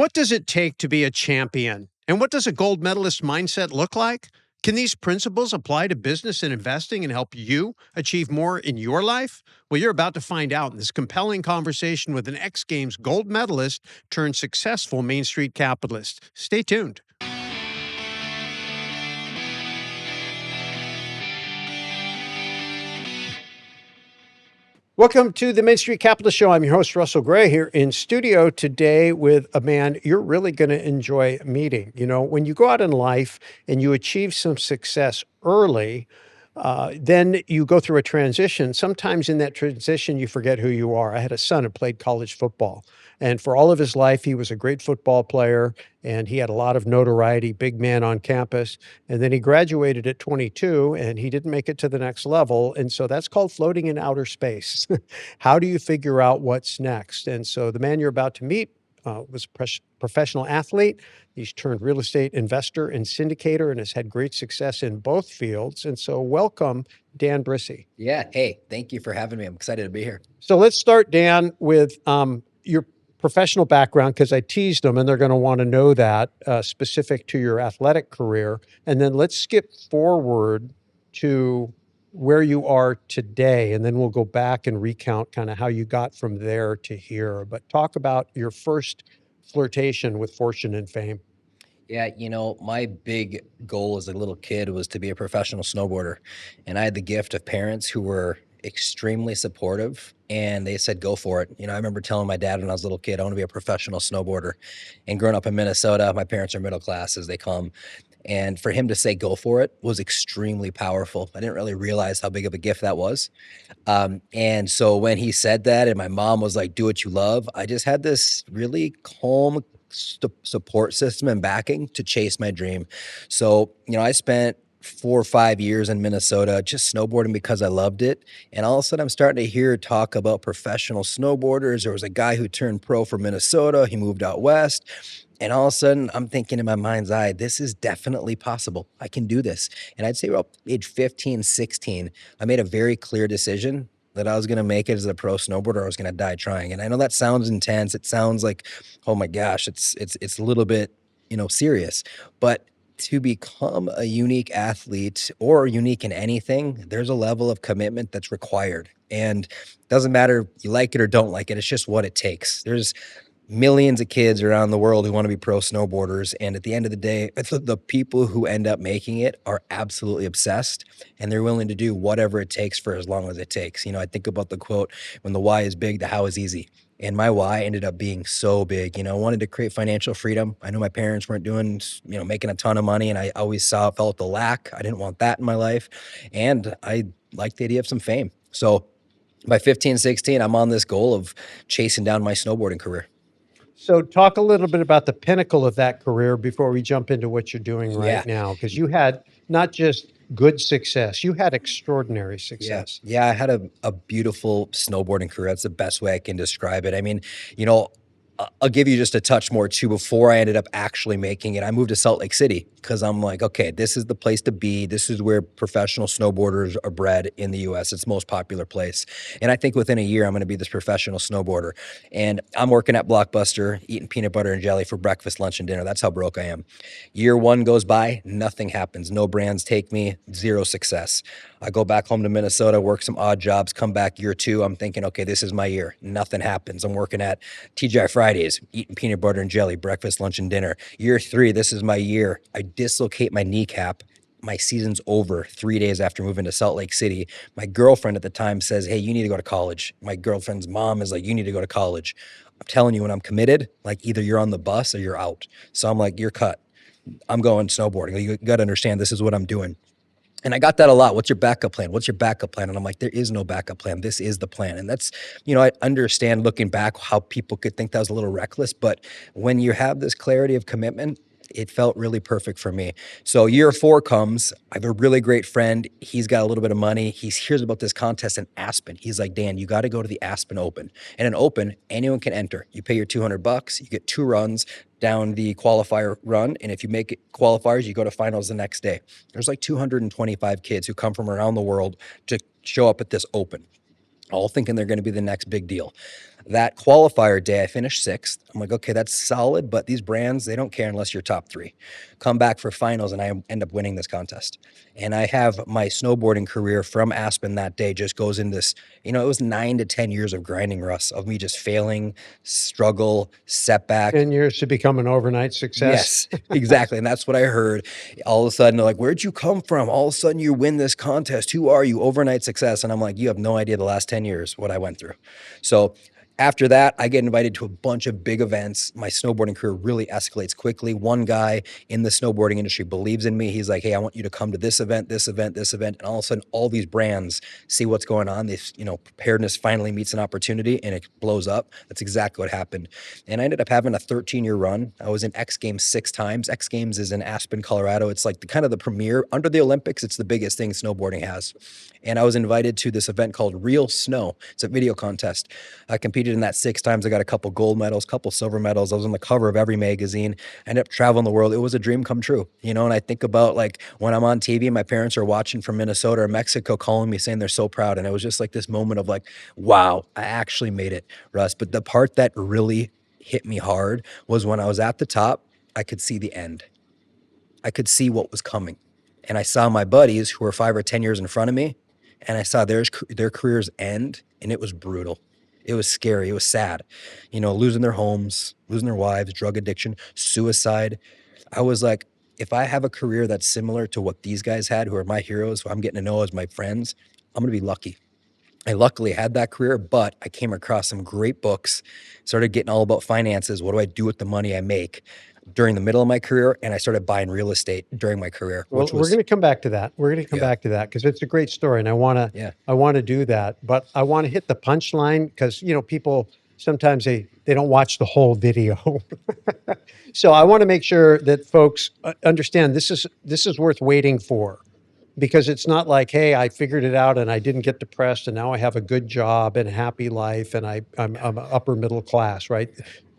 What does it take to be a champion? And what does a gold medalist mindset look like? Can these principles apply to business and investing and help you achieve more in your life? Well, you're about to find out in this compelling conversation with an X Games gold medalist turned successful Main Street capitalist. Stay tuned. Welcome to the Main Street Capitalist Show. I'm your host, Russell Gray, here in studio today with a man you're really going to enjoy meeting. You know, when you go out in life and you achieve some success early, then you go through a transition. Sometimes in that transition, you forget who you are. I had a son who played college football, and for all of his life, he was a great football player, and he had a lot of notoriety, big man on campus. And then he graduated at 22, and he didn't make it to the next level. And so that's called floating in outer space. How do you figure out what's next? And so the man you're about to meet was a professional athlete. He's turned real estate investor and syndicator and has had great success in both fields. And so welcome, Dan Brisse. Yeah. Hey, thank you for having me. I'm excited to be here. So let's start, Dan, with your professional background, because I teased them and they're going to want to know that specific to your athletic career. And then let's skip forward to where you are today, and then we'll go back and recount kind of how you got from there to here. But talk about your first flirtation with fortune and fame. Yeah, my big goal as a little kid was to be a professional snowboarder. And I had the gift of parents who were extremely supportive, and they said, go for it. I remember telling my dad when I was a little kid, I want to be a professional snowboarder. And growing up in Minnesota, my parents are middle class as they come. And for him to say go for it was extremely powerful. I didn't really realize how big of a gift that was. And so when he said that and my mom was like, do what you love, I just had this really calm support system and backing to chase my dream. So, I spent 4 or 5 years in Minnesota just snowboarding because I loved it. And all of a sudden I'm starting to hear talk about professional snowboarders. There was a guy who turned pro from Minnesota. He moved out west. And all of a sudden, I'm thinking in my mind's eye, this is definitely possible. I can do this. And I'd say about age 15, 16, I made a very clear decision that I was going to make it as a pro snowboarder, or I was going to die trying. And I know that sounds intense. It sounds like, oh my gosh, it's a little bit, serious. But to become a unique athlete or unique in anything, there's a level of commitment that's required. And it doesn't matter if you like it or don't like it. It's just what it takes. There's millions of kids around the world who want to be pro snowboarders. And at the end of the day, the people who end up making it are absolutely obsessed, and they're willing to do whatever it takes for as long as it takes. I think about the quote, when the why is big, the how is easy. And my why ended up being so big. I wanted to create financial freedom. I knew my parents weren't doing, making a ton of money, and I always felt the lack. I didn't want that in my life. And I liked the idea of some fame. So by 15, 16, I'm on this goal of chasing down my snowboarding career. So talk a little bit about the pinnacle of that career before we jump into what you're doing right now, because you had not just good success, you had extraordinary success. Yeah, I had a beautiful snowboarding career. That's the best way I can describe it. I mean, I'll give you just a touch more too. Before I ended up actually making it, I moved to Salt Lake City because I'm like, okay, this is the place to be. This is where professional snowboarders are bred in the US. It's the most popular place. And I think within a year, I'm going to be this professional snowboarder. And I'm working at Blockbuster, eating peanut butter and jelly for breakfast, lunch, and dinner. That's how broke I am. Year one goes by, nothing happens. No brands take me, zero success. I go back home to Minnesota, work some odd jobs, come back year two. I'm thinking, okay, this is my year. Nothing happens. I'm working at TGI Fridays, eating peanut butter and jelly, breakfast, lunch, and dinner. Year three, this is my year. I dislocate my kneecap. My season's over 3 days after moving to Salt Lake City. My girlfriend at the time says, hey, you need to go to college. My girlfriend's mom is like, you need to go to college. I'm telling you, when I'm committed, like either you're on the bus or you're out. So I'm like, you're cut. I'm going snowboarding. You got to understand, this is what I'm doing. And I got that a lot. What's your backup plan? What's your backup plan? And I'm like, there is no backup plan. This is the plan. And that's, I understand looking back how people could think that was a little reckless, but when you have this clarity of commitment, it felt really perfect for me. So year four comes. I have a really great friend. He's got a little bit of money. He hears about this contest in Aspen. He's like, Dan, you got to go to the Aspen Open. And an Open, anyone can enter. You pay your $200. You get 2 runs down the qualifier run. And if you make it qualifiers, you go to finals the next day. There's like 225 kids who come from around the world to show up at this Open, all thinking they're going to be the next big deal. That qualifier day, I finished sixth. I'm like, okay, that's solid, but these brands, they don't care unless you're top three. Come back for finals, and I end up winning this contest. And I have my snowboarding career from Aspen that day just goes in this, it was 9 to 10 years of grinding, Russ, of me just failing, struggle, setback. 10 years to become an overnight success. Yes, exactly. And that's what I heard. All of a sudden, they're like, where'd you come from? All of a sudden, you win this contest. Who are you? Overnight success. And I'm like, you have no idea the last 10 years what I went through. So after that, I get invited to a bunch of big events. My snowboarding career really escalates quickly. One guy in the snowboarding industry believes in me. He's like, hey, I want you to come to this event, this event, this event. And all of a sudden, all these brands see what's going on. This, preparedness finally meets an opportunity and it blows up. That's exactly what happened. And I ended up having a 13-year run. I was in X Games 6 times. X Games is in Aspen, Colorado. It's like the kind of the premier under the Olympics. It's the biggest thing snowboarding has. And I was invited to this event called Real Snow. It's a video contest. I competed in that 6 times. I got a couple gold medals, couple silver medals. I was on the cover of every magazine. I ended up traveling the world. It was a dream come true, And I think about like when I'm on TV, my parents are watching from Minnesota or Mexico, calling me saying they're so proud. And it was just like this moment of like, wow, I actually made it, Russ. But the part that really hit me hard was when I was at the top, I could see the end. I could see what was coming. And I saw my buddies who were 5 or 10 years in front of me, and I saw their careers end, and it was brutal. It was scary. It was sad. Losing their homes, losing their wives, drug addiction, suicide. I was like, if I have a career that's similar to what these guys had, who are my heroes, who I'm getting to know as my friends, I'm going to be lucky. I luckily had that career, but I came across some great books, started getting all about finances. What do I do with the money I make during the middle of my career? And I started buying real estate during my career, Well, which we're was, going to come back to that. We're going to come yeah, back to that because it's a great story, and I want to yeah, I want to do that. But I want to hit the punchline because people sometimes they don't watch the whole video. So I want to make sure that folks understand this is worth waiting for, because it's not like, hey, I figured it out and I didn't get depressed and now I have a good job and a happy life and I'm upper middle class, right?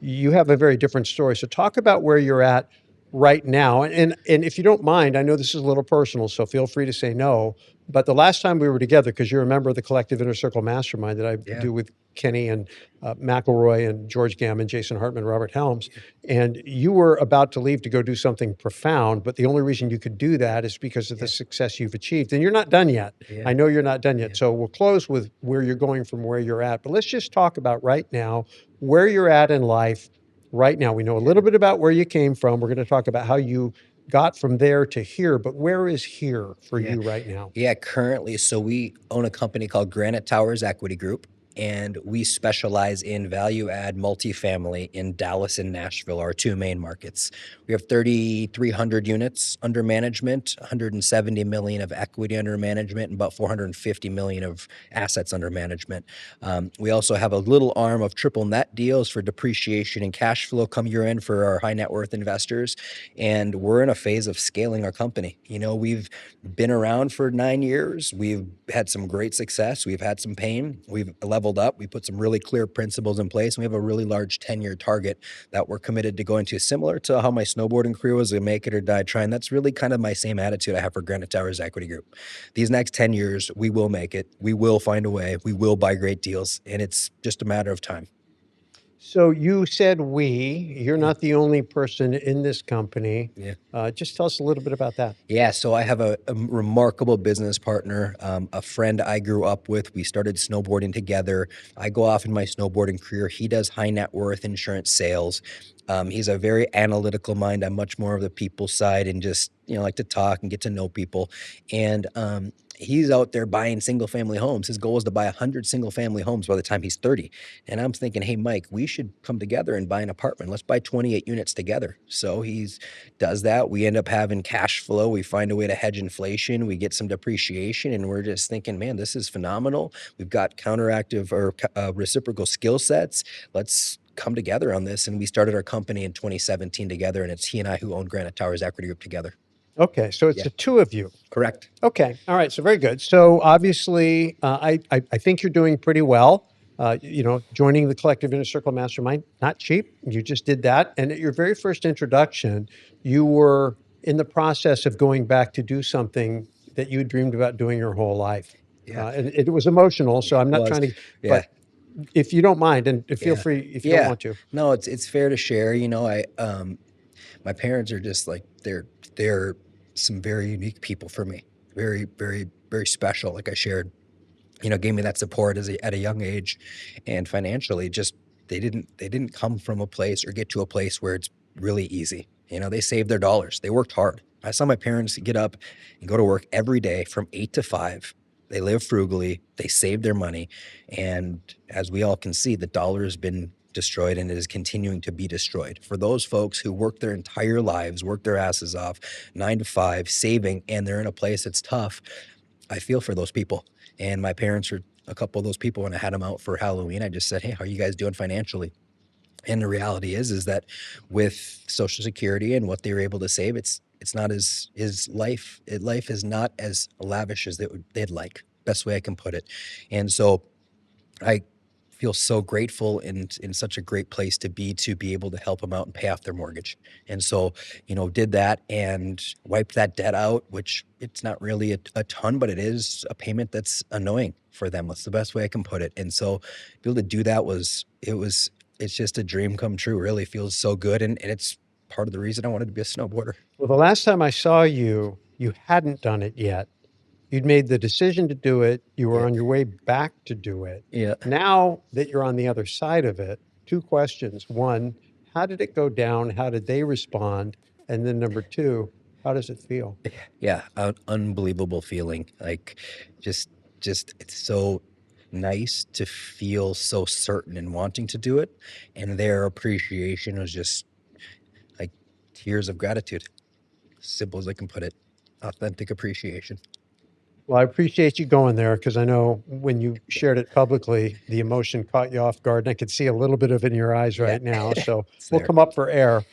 You have a very different story. So talk about where you're at right now. And if you don't mind, I know this is a little personal, so feel free to say no. But the last time we were together, because you're a member of the Collective Inner Circle Mastermind that I yeah, do with Kenny and McElroy and George Gammon, Jason Hartman, Robert Helms, and you were about to leave to go do something profound, but the only reason you could do that is because of the yeah, success you've achieved. And you're not done yet. yeah, I know you're not done yeah, yet. So we'll close with where you're going from where you're at. But let's just talk about right now, where you're at in life right now. We know a little bit about where you came from. We're going to talk about how you got from there to here, but where is here for yeah. you right now? Yeah, currently, so we own a company called Granite Towers Equity Group, and we specialize in value add multifamily in Dallas and Nashville, our two main markets. We have 3,300 units under management, 170 million of equity under management, and about 450 million of assets under management. We also have a little arm of triple net deals for depreciation and cash flow come year end for our high net worth investors. And we're in a phase of scaling our company. We've been around for 9 years. We've had some great success. We've had some pain. We've leveled up. We put some really clear principles in place. And we have a really large 10-year target that we're committed to going to, similar to how my snowboarding career was, a make it or die trying. That's really kind of my same attitude I have for Granite Towers Equity Group. These next 10 years, we will make it. We will find a way. We will buy great deals. And it's just a matter of time. So you said you're Yeah. not the only person in this company. Yeah. Just tell us a little bit about that. Yeah, so I have a remarkable business partner, a friend I grew up with. We started snowboarding together. I go off in my snowboarding career. He does high net worth insurance sales. He's a very analytical mind. I'm much more of the people side and just like to talk and get to know people. And he's out there buying single family homes. His goal is to buy 100 single family homes by the time he's 30. And I'm thinking, hey, Mike, we should come together and buy an apartment. Let's buy 28 units together. So he's does that. We end up having cash flow. We find a way to hedge inflation. We get some depreciation, and we're just thinking, man, this is phenomenal. We've got counteractive or reciprocal skill sets. Let's come together on this. And we started our company in 2017 together, and it's he and I who own Granite Towers Equity Group together. Okay, so it's Yeah. the two of you. Correct. Okay, all right, so very good. So obviously, I think you're doing pretty well. Joining the Collective Inner Circle Mastermind, not cheap. You just did that, and at your very first introduction, you were in the process of going back to do something that you dreamed about doing your whole life, Yeah. and it was emotional. So It I'm not was. trying to, Yeah. but if you don't mind, and feel Yeah. free if you don't Yeah. want to. No, it's fair to share. My parents are just like they're some very unique people for me. Very, very, very special. Like I shared, gave me that support at a young age, and financially, just they didn't come from a place or get to a place where it's really easy. They saved their dollars. They worked hard. I saw my parents get up and go to work every day from 8 to 5. They live frugally. They save their money, and as we all can see, the dollar has been destroyed and it is continuing to be destroyed. For those folks who work their entire lives, work their asses off, 9 to 5, saving, and they're in a place that's tough, I feel for those people. And my parents are a couple of those people. When I had them out for Halloween, I just said, "Hey, how are you guys doing financially?" And the reality is that with Social Security and what they were able to save, it's not as life is not as lavish as they'd like. Best way I can put it. And so I feel so grateful and in such a great place to be able to help them out and pay off their mortgage. And so, did that and wiped that debt out, which it's not really a ton, but it is a payment that's annoying for them. That's the best way I can put it. And so, be able to do that it's just a dream come true. Really feels so good. And it's part of the reason I wanted to be a snowboarder. Well, the last time I saw you, you hadn't done it yet. You'd made the decision to do it. You were Yeah. on your way back to do it. Yeah. Now that you're on the other side of it, two questions. One, how did it go down? How did they respond? And then number two, how does it feel? Yeah, an unbelievable feeling. Like just just it's so nice to feel so certain and wanting to do it. And their appreciation was just like tears of gratitude. Simple as I can put it. Authentic appreciation. Well, I appreciate you going there because I know when you shared it publicly, the emotion caught you off guard. And I could see a little bit of it in your eyes Yeah, right now. So it's we'll there. come up for air.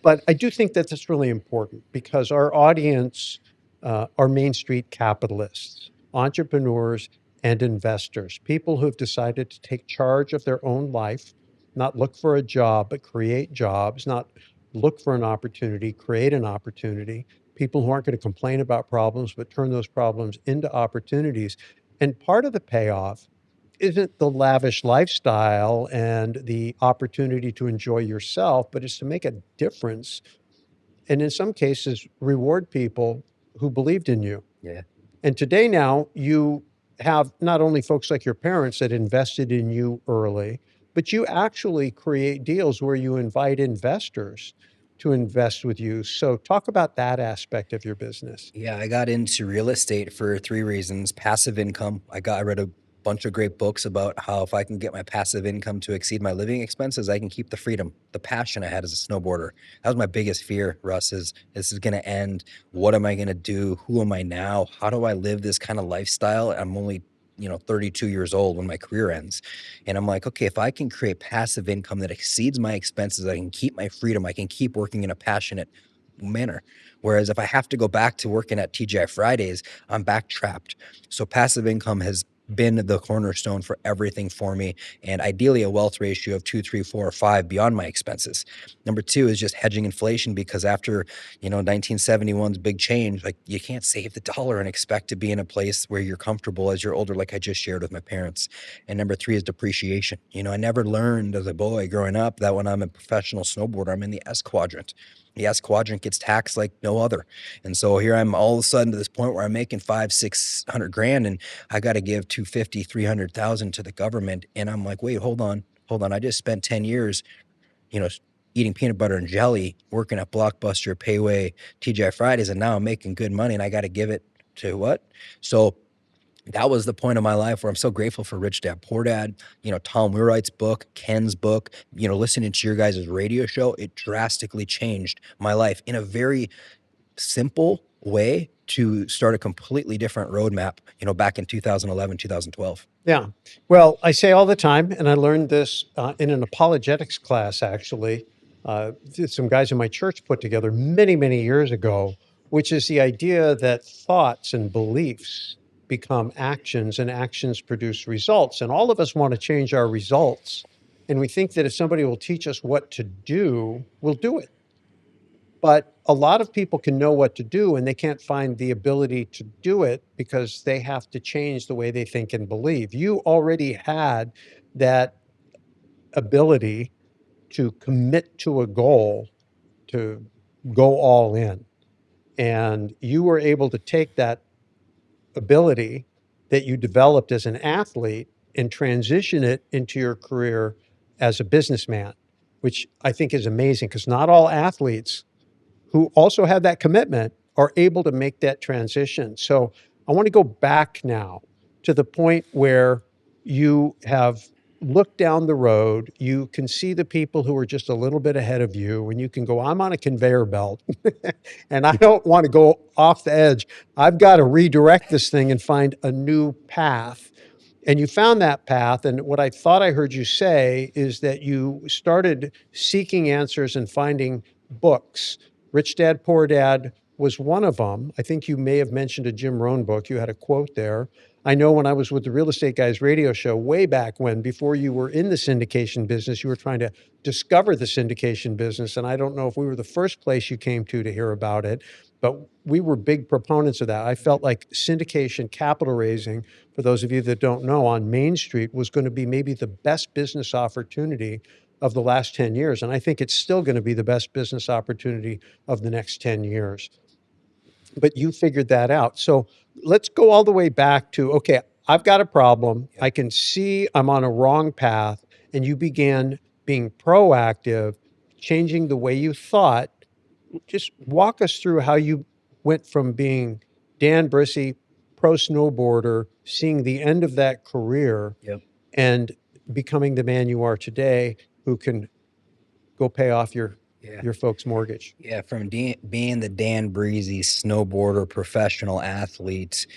But I do think that that's really important because our audience are Main Street capitalists, entrepreneurs, and investors, people who've decided to take charge of their own life, not look for a job, but create jobs, not look for an opportunity, create an opportunity, people who aren't going to complain about problems, but turn those problems into opportunities. And part of the payoff isn't the lavish lifestyle and the opportunity to enjoy yourself, but it's to make a difference and in some cases reward people who believed in you. Yeah. And today now you have not only folks like your parents that invested in you early, but you actually create deals where you invite investors to invest with you. So talk about that aspect of your business. Yeah, I got into real estate for three reasons. Passive income. I read a bunch of great books about how if I can get my passive income to exceed my living expenses, I can keep the freedom, the passion I had as a snowboarder. That was my biggest fear, Russ, is this is gonna end. What am I gonna do? Who am I now? How do I live this kind of lifestyle? I'm only 32 years old when my career ends. And I'm like, okay, if I can create passive income that exceeds my expenses, I can keep my freedom, I can keep working in a passionate manner. Whereas if I have to go back to working at TGI Fridays, I'm back trapped. So passive income has been the cornerstone for everything for me, and ideally a wealth ratio of 2, 3, 4, or 5 beyond my expenses. Number two is just hedging inflation, because after 1971's big change, like you can't save the dollar and expect to be in a place where you're comfortable as you're older, like I just shared with my parents. And number three is depreciation. I never learned as a boy growing up that when I'm a professional snowboarder, I'm in the S quadrant. The S quadrant gets taxed like no other. And so here I'm all of a sudden to this point where I'm making 500-600 grand, and I got to give 250, 300,000 to the government. And I'm like, wait, hold on. I just spent 10 years, you know, eating peanut butter and jelly, working at Blockbuster, Payway, TGI Fridays, and now I'm making good money and I got to give it to what? So that was the point of my life where I'm so grateful for Rich Dad Poor Dad, Tom Wheelwright's book, Ken's book, listening to your guys' radio show. It drastically changed my life in a very simple way to start a completely different roadmap, back in 2011, 2012. Yeah. Well, I say all the time, and I learned this in an apologetics class, actually, that some guys in my church put together many, many years ago, which is the idea that thoughts and beliefs become actions and actions produce results. And all of us want to change our results. And we think that if somebody will teach us what to do, we'll do it. But a lot of people can know what to do and they can't find the ability to do it because they have to change the way they think and believe. You already had that ability to commit to a goal, to go all in. And you were able to take that ability that you developed as an athlete and transition it into your career as a businessman, which I think is amazing because not all athletes who also have that commitment are able to make that transition. So I want to go back now to the point where you have looked down the road, you can see the people who are just a little bit ahead of you, and you can go, I'm on a conveyor belt and I don't want to go off the edge. I've got to redirect this thing and find a new path. And you found that path. And what I thought I heard you say is that you started seeking answers and finding books. Rich Dad, Poor Dad was one of them. I think you may have mentioned a Jim Rohn book. You had a quote there. I know when I was with the Real Estate Guys radio show way back when, before you were in the syndication business, you were trying to discover the syndication business. And I don't know if we were the first place you came to hear about it, but we were big proponents of that. I felt like syndication capital raising, for those of you that don't know, on Main Street was going to be maybe the best business opportunity of the last 10 years. And I think it's still going to be the best business opportunity of the next 10 years. But you figured that out. So let's go all the way back to, okay, I've got a problem. I can see I'm on a wrong path. And you began being proactive, changing the way you thought. Just walk us through how you went from being Dan Brisse, pro snowboarder, seeing the end of that career Yep. and becoming the man you are today, who can go pay off your folks' mortgage. Yeah, from being the Dan Breezy snowboarder professional athlete,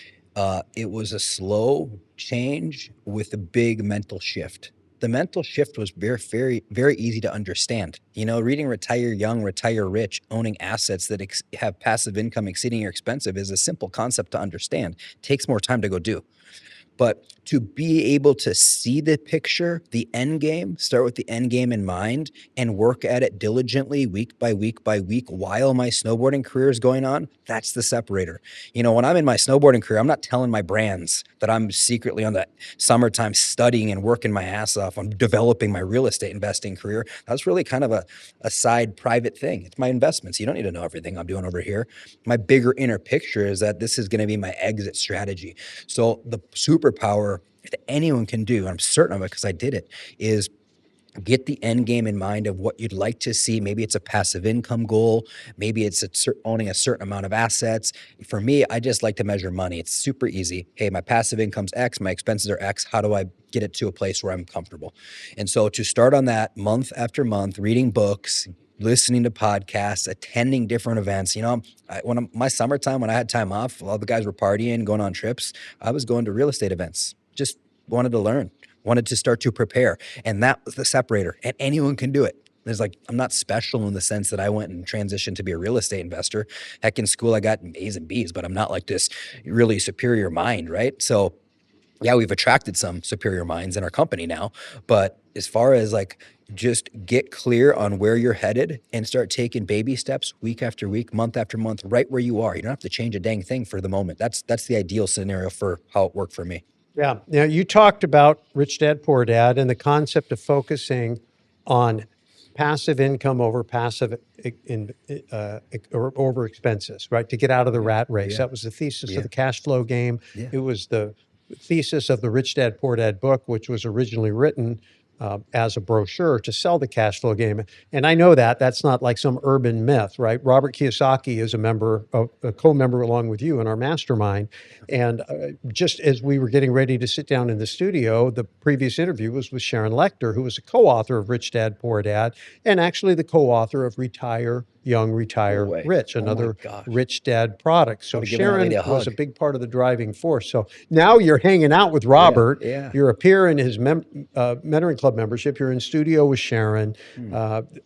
it was a slow change with a big mental shift. The mental shift was very, very, very easy to understand. You know, reading Retire Young, Retire Rich, owning assets that have passive income exceeding your expensive is a simple concept to understand. It takes more time to go do. But to be able to see the picture, the end game, start with the end game in mind and work at it diligently week by week by week while my snowboarding career is going on, that's the separator. You know, when I'm in my snowboarding career, I'm not telling my brands that I'm secretly on that summertime studying and working my ass off on developing my real estate investing career. That's really kind of a side private thing. It's my investments. You don't need to know everything I'm doing over here. My bigger inner picture is that this is going to be my exit strategy. So the superpower that anyone can do, and I'm certain of it because I did it, is get the end game in mind of what you'd like to see. Maybe it's a passive income goal. Maybe it's owning a certain amount of assets. For me, I just like to measure money. It's super easy. Hey, my passive income's X, my expenses are X. How do I get it to a place where I'm comfortable? And so to start on that month after month, reading books, listening to podcasts, attending different events. You know, my summertime, when I had time off, all the guys were partying, going on trips. I was going to real estate events. Just wanted to learn, wanted to start to prepare. And that was the separator. And anyone can do it. There's like, I'm not special in the sense that I went and transitioned to be a real estate investor. Heck, in school, I got A's and B's, but I'm not like this really superior mind, right? So yeah, we've attracted some superior minds in our company now, but as far as like, just get clear on where you're headed and start taking baby steps week after week, month after month, right where you are. You don't have to change a dang thing for the moment. That's the ideal scenario for how it worked for me. Yeah. Now, you talked about Rich Dad, Poor Dad and the concept of focusing on passive income over passive or over expenses, right? To get out of the rat race. Yeah. That was the thesis Yeah. of the cash flow game. Yeah. It was the thesis of the Rich Dad, Poor Dad book, which was originally written as a brochure to sell the cash flow game. And I know that that's not like some urban myth, right? Robert Kiyosaki is a co-member along with you in our mastermind. And just as we were getting ready to sit down in the studio, the previous interview was with Sharon Lechter, who was a co-author of Rich Dad, Poor Dad, and actually the co-author of Retire Young, Retire No way. Rich, Oh my another gosh. Rich Dad product. So Gotta give that lady Sharon a was a hug. big part of the driving force. So now you're hanging out with Robert. Yeah. You're a peer in his mentoring club membership. You're in studio with Sharon.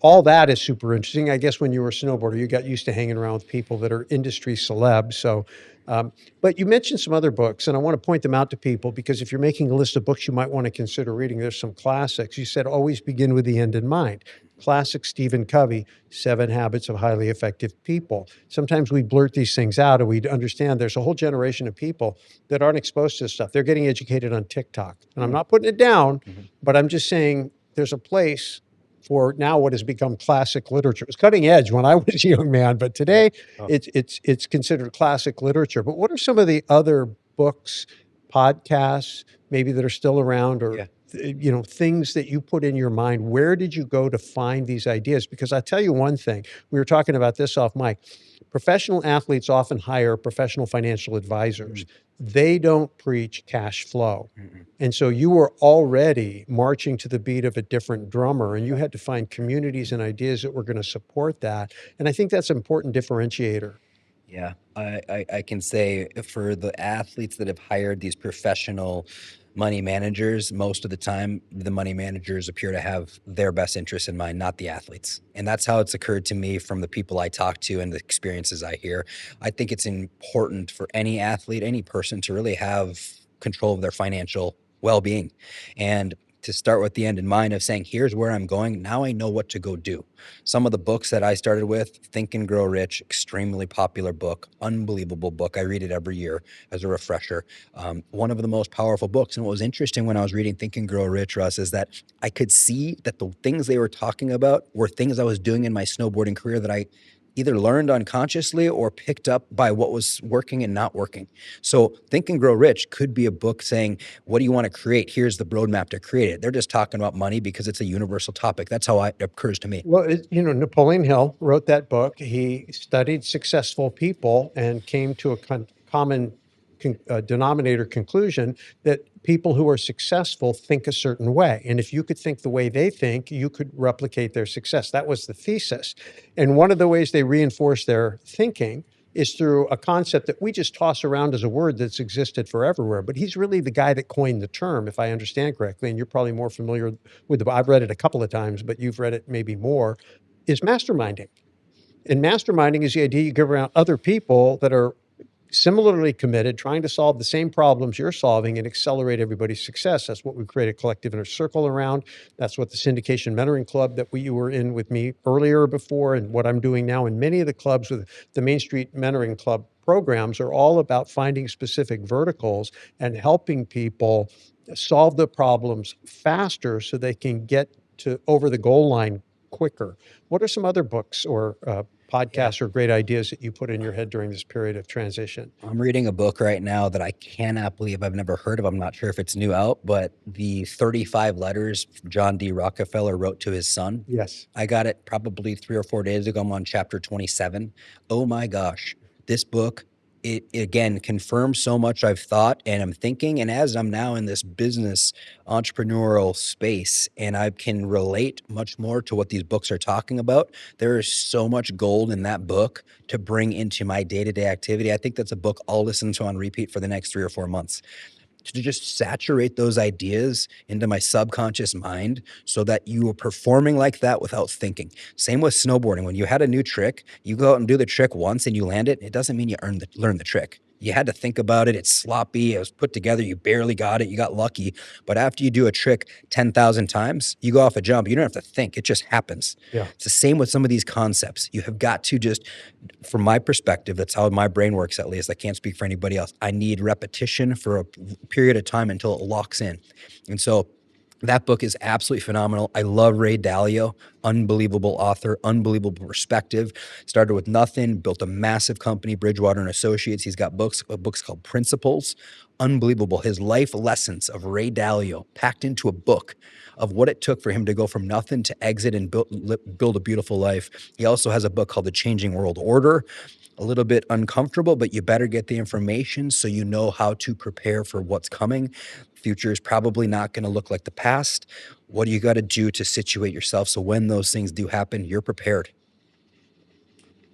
All that is super interesting. I guess when you were a snowboarder, you got used to hanging around with people that are industry celebs. So But you mentioned some other books, and I want to point them out to people because if you're making a list of books you might want to consider reading, there's some classics. You said always begin with the end in mind. Classic Stephen Covey, Seven Habits of Highly Effective People. Sometimes we blurt these things out and we understand there's a whole generation of people that aren't exposed to this stuff. They're getting educated on TikTok. And I'm Mm. not putting it down, Mhm. but I'm just saying there's a place for now what has become classic literature. It was cutting edge when I was a young man, but Yeah. today Oh, it's considered classic literature. But what are some of the other books, podcasts, maybe that are still around, or yeah. things that you put in your mind? Where did you go to find these ideas? Because I tell you one thing, we were talking about this off mic. Professional athletes often hire professional financial advisors. Mm. They don't preach cash flow. Mm-mm. And so you were already marching to the beat of a different drummer, and you Yeah. had to find communities and ideas that were going to support that. And I think that's an important differentiator. Yeah, I can say for the athletes that have hired these professional money managers, most of the time the money managers appear to have their best interests in mind, not the athletes. And that's how it's occurred to me from the people I talk to and the experiences I hear. I think it's important for any athlete, any person to really have control of their financial well-being and to start with the end in mind of saying, here's where I'm going. Now I know what to go do. Some of the books that I started with, Think and Grow Rich, extremely popular book, unbelievable book. I read it every year as a refresher. One of the most powerful books. And what was interesting when I was reading Think and Grow Rich, Russ, is that I could see that the things they were talking about were things I was doing in my snowboarding career that I either learned unconsciously or picked up by what was working and not working. So Think and Grow Rich could be a book saying, what do you want to create? Here's the roadmap to create it. They're just talking about money because it's a universal topic. That's how it occurs to me. Well, Napoleon Hill wrote that book. He studied successful people and came to a common denominator conclusion that people who are successful think a certain way. And if you could think the way they think, you could replicate their success. That was the thesis. And one of the ways they reinforce their thinking is through a concept that we just toss around as a word that's existed for everywhere. But he's really the guy that coined the term, if I understand correctly. And you're probably more familiar with the, I've read it a couple of times, but you've read it maybe more, is masterminding. And masterminding is the idea you get around other people that are similarly committed, trying to solve the same problems you're solving and accelerate everybody's success. That's what we create a collective inner circle around. That's what the syndication mentoring club that you were in with me earlier before, and what I'm doing now in many of the clubs with the Main Street Mentoring Club programs are all about finding specific verticals and helping people solve the problems faster so they can get to over the goal line quicker. What are some other books or Yeah. podcasts or great ideas that you put in your head during this period of transition? I'm reading a book right now that I cannot believe I've never heard of. I'm not sure if it's new out, but the 35 letters John D. Rockefeller wrote to his son. Yes. I got it probably 3 or 4 days ago. I'm on chapter 27. Oh my gosh. This book, it again confirms so much I've thought and I'm thinking. And as I'm now in this business entrepreneurial space and I can relate much more to what these books are talking about, there is so much gold in that book to bring into my day-to-day activity. I think that's a book I'll listen to on repeat for the next 3 or 4 months to just saturate those ideas into my subconscious mind so that you are performing like that without thinking. Same with snowboarding. When you had a new trick, you go out and do the trick once and you land it, it doesn't mean you learn the trick. You had to think about it. It's sloppy. It was put together. You barely got it. You got lucky. But after you do a trick 10,000 times, you go off a jump. You don't have to think. It just happens. Yeah. It's the same with some of these concepts. You have got to just, from my perspective, that's how my brain works, at least. I can't speak for anybody else. I need repetition for a period of time until it locks in. And so that book is absolutely phenomenal. I love Ray Dalio, unbelievable author, unbelievable perspective. Started with nothing, built a massive company, Bridgewater and Associates. He's got books called Principles. Unbelievable. His life lessons of Ray Dalio packed into a book of what it took for him to go from nothing to exit and build a beautiful life. He also has a book called The Changing World Order. A little bit uncomfortable, but you better get the information so you know how to prepare for what's coming. Future is probably not going to look like the past. What do you got to do to situate yourself so when those things do happen, you're prepared?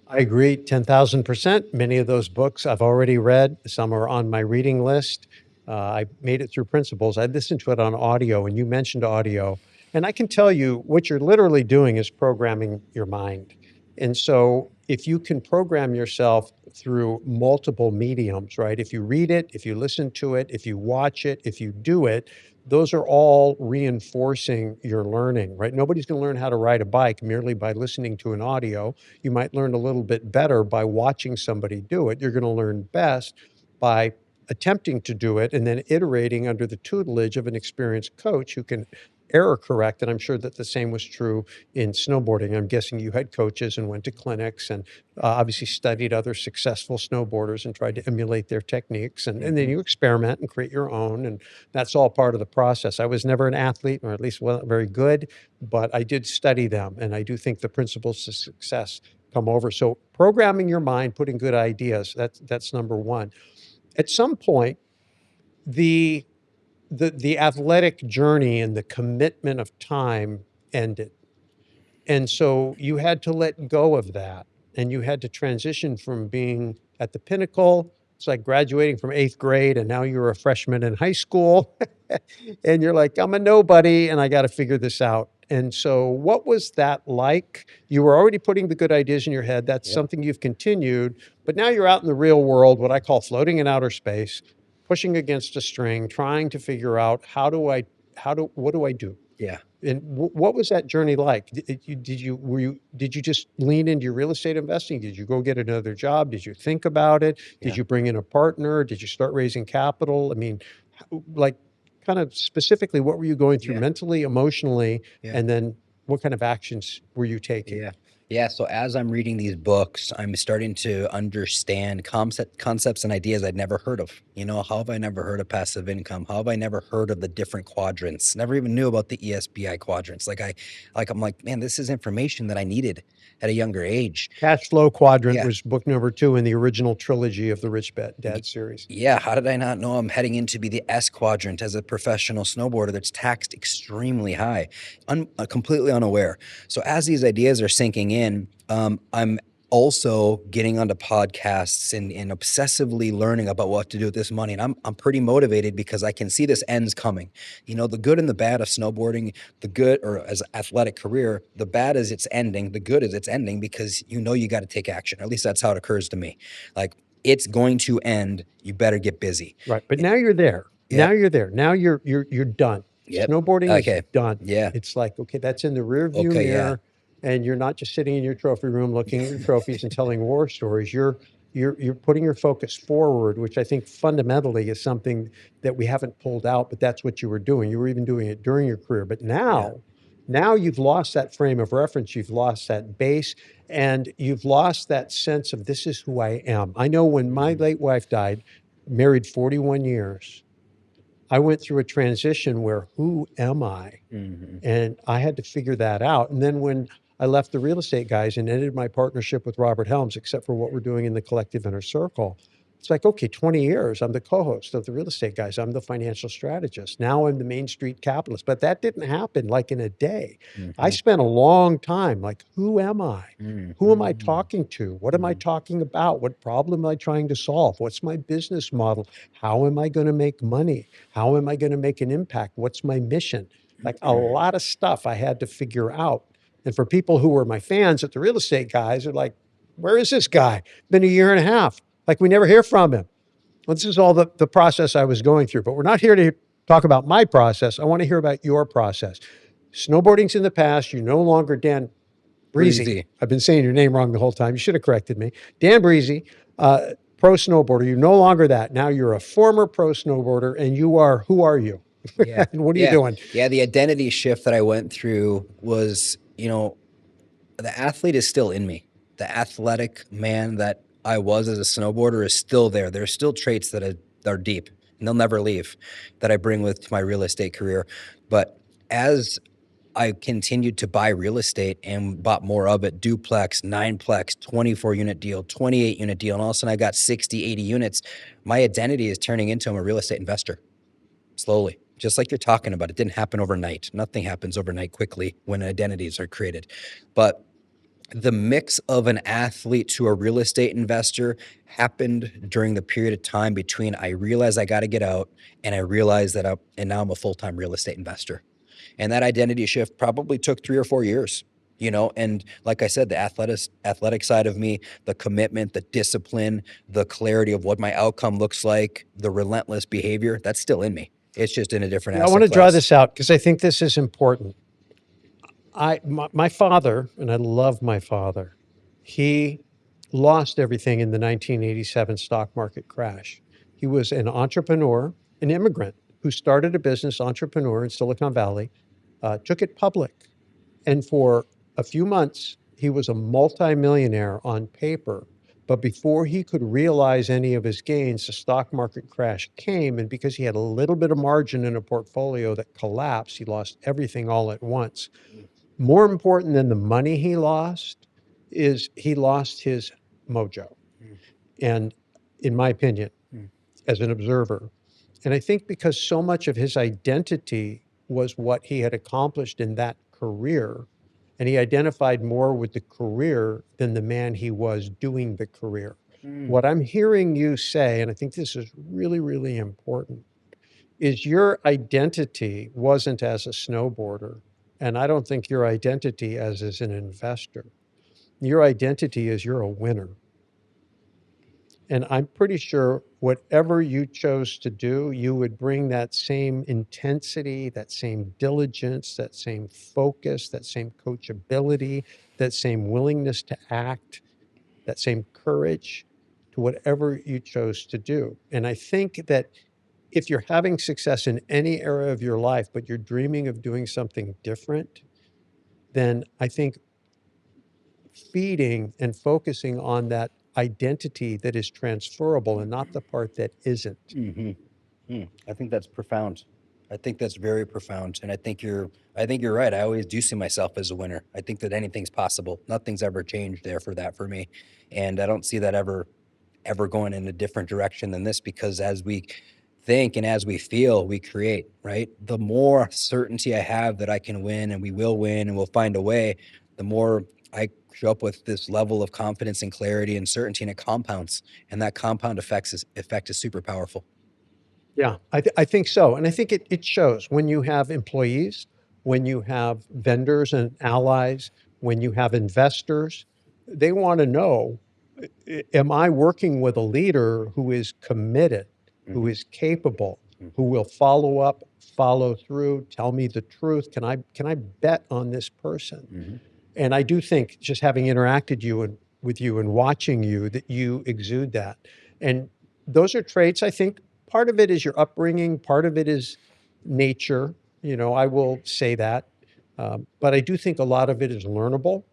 I agree 10,000%. Many of those books I've already read. Some are on my reading list. I made it through Principles. I listened to it on audio, and you mentioned audio. And I can tell you what you're literally doing is programming your mind. And so if you can program yourself through multiple mediums, right? If you read it, if you listen to it, if you watch it, if you do it, those are all reinforcing your learning, right? Nobody's going to learn how to ride a bike merely by listening to an audio. You might learn a little bit better by watching somebody do it. You're going to learn best by attempting to do it and then iterating under the tutelage of an experienced coach who can error correct. And I'm sure that the same was true in snowboarding. I'm guessing you had coaches and went to clinics and obviously studied other successful snowboarders and tried to emulate their techniques. And then Hmm. you experiment and create your own. And that's all part of the process. I was never an athlete, or at least wasn't very good, but I did study them. And I do think the principles of success come over. So programming your mind, putting good ideas, that's number one. At some point, the the athletic journey and the commitment of time ended. And so you had to let go of that, and you had to transition from being at the pinnacle. It's like graduating from 8th grade, and now you're a freshman in high school, and you're like, "I'm a nobody, and I gotta figure this out." And so what was that like? You were already putting the good ideas in your head. That's Yep. something you've continued, but now you're out in the real world, what I call floating in outer space, pushing against a string, trying to figure out, what do I do? Yeah. And what was that journey like? Did you just lean into your real estate investing? Did you go get another job? Did you think about it? Did Yeah. you bring in a partner? Did you start raising capital? I mean, like, kind of specifically, what were you going through Yeah. mentally, emotionally, Yeah. and then what kind of actions were you taking? Yeah. Yeah. So as I'm reading these books, I'm starting to understand concepts and ideas I'd never heard of. How have I never heard of passive income? How have I never heard of the different quadrants? Never even knew about the ESBI quadrants. I'm like, man, this is information that I needed at a younger age. Cash Flow Quadrant Yeah. was book number 2 in the original trilogy of the Rich Dad series. Yeah, how did I not know I'm heading into be the S quadrant as a professional snowboarder that's taxed extremely high? Completely unaware. So as these ideas are sinking in, I'm also getting onto podcasts and obsessively learning about what to do with this money. And I'm pretty motivated because I can see this ends coming. The good and the bad of snowboarding, the good or as an athletic career, the bad is it's ending, the good is it's ending because you got to take action. Or at least that's how it occurs to me. Like it's going to end. You better get busy. Right, but now you're there. Now Yep. you're there. Now you're done. Yep. Snowboarding is Okay. done. Yeah. It's like, okay, that's in the rear view Okay. Yeah. mirror, and you're not just sitting in your trophy room looking at your trophies and telling war stories. You're putting your focus forward, which I think fundamentally is something that we haven't pulled out, but that's what you were doing. You were even doing it during your career. But Yeah. now you've lost that frame of reference, you've lost that base, and you've lost that sense of this is who I am. I know when my Mhm. late wife died, married 41 years, I went through a transition where who am I? Mhm. And I had to figure that out. And then when I left the real estate guys and ended my partnership with Robert Helms, except for what we're doing in the collective inner circle, it's like, okay, 20 years, I'm the co-host of the real estate guys. I'm the financial strategist. Now I'm the Main Street capitalist. But that didn't happen like in a day. I Mhm. spent a long time like, who am I? Who am I Mhm. talking to? What am I Mhm. talking about? What problem am I trying to solve? What's my business model? How am I going to make money? How am I going to make an impact? What's my mission? Like a lot of stuff I had to figure out. And for people who were my fans at the real estate guys are like, where is this guy? Been a year and a half. Like we never hear from him. Well, this is all the process I was going through, but we're not here to talk about my process. I want to hear about your process. Snowboarding's in the past. You're no longer Dan Breezy. Breezy. I've been saying your name wrong the whole time. You should have corrected me. Dan Breezy, pro snowboarder. You're no longer that. Now you're a former pro snowboarder, and who are you? Yeah. And what are you Yeah. doing? Yeah. The identity shift that I went through was, the athlete is still in me. The athletic man that I was as a snowboarder is still there. There's still traits that are deep and they'll never leave that I bring with to my real estate career. But as I continued to buy real estate and bought more of it, duplex, nineplex, 24 unit deal, 28 unit deal. And all of a sudden I got 60, 80 units. My identity is turning into I'm a real estate investor slowly, just like you're talking about. It didn't happen overnight. Nothing happens overnight quickly when identities are created. But the mix of an athlete to a real estate investor happened during the period of time between I realized I got to get out and I realized and now I'm a full-time real estate investor. And that identity shift probably took 3 or 4 years. And like I said, the athletic side of me, the commitment, the discipline, the clarity of what my outcome looks like, the relentless behavior, that's still in me. It's just in a different Yeah, I want asset to draw class. this out because I think this is important. My father, and I love my father, he lost everything in the 1987 stock market crash. He was an entrepreneur, an immigrant who started a business entrepreneur in Silicon Valley, took it public. And for a few months, he was a multimillionaire on paper. But before he could realize any of his gains, the stock market crash came. And because he had a little bit of margin in a portfolio that collapsed, he lost everything all at once. More important than the money he lost is he lost his mojo. Mm, And in my opinion, mm, as an observer, and I think because so much of his identity was what he had accomplished in that career, and he identified more with the career than the man he was doing the career. mm. What I'm hearing you say, and I think this is really, really important, is your identity wasn't as a snowboarder. And I don't think your identity as an investor. Your identity is you're a winner. And I'm pretty sure whatever you chose to do, you would bring that same intensity, that same diligence, that same focus, that same coachability, that same willingness to act, that same courage to whatever you chose to do. And I think that if you're having success in any area of your life, but you're dreaming of doing something different, then I think feeding and focusing on that identity that is transferable and not the part that isn't. Mhm. I think that's profound. I think that's very profound, and I think you're right. I always do see myself as a winner. I think that anything's possible. Nothing's ever changed there for me, and I don't see that ever going in a different direction than this, because as we think and as we feel, we create, right? The more certainty I have that I can win and we will win and we'll find a way, the more I show up with this level of confidence and clarity and certainty, and it compounds. And that compound effect is super powerful. Yeah, I think so. And I think it shows when you have employees, when you have vendors and allies, when you have investors, they want to know, am I working with a leader who is committed, who Mhm, is capable, mhm, who will follow up, follow through, tell me the truth? Can I bet on this person? mhm. And I do think just having interacted with you and watching you that you exude that. And those are traits, I think part of it is your upbringing, part of it is nature. I will say that. But I do think a lot of it is learnable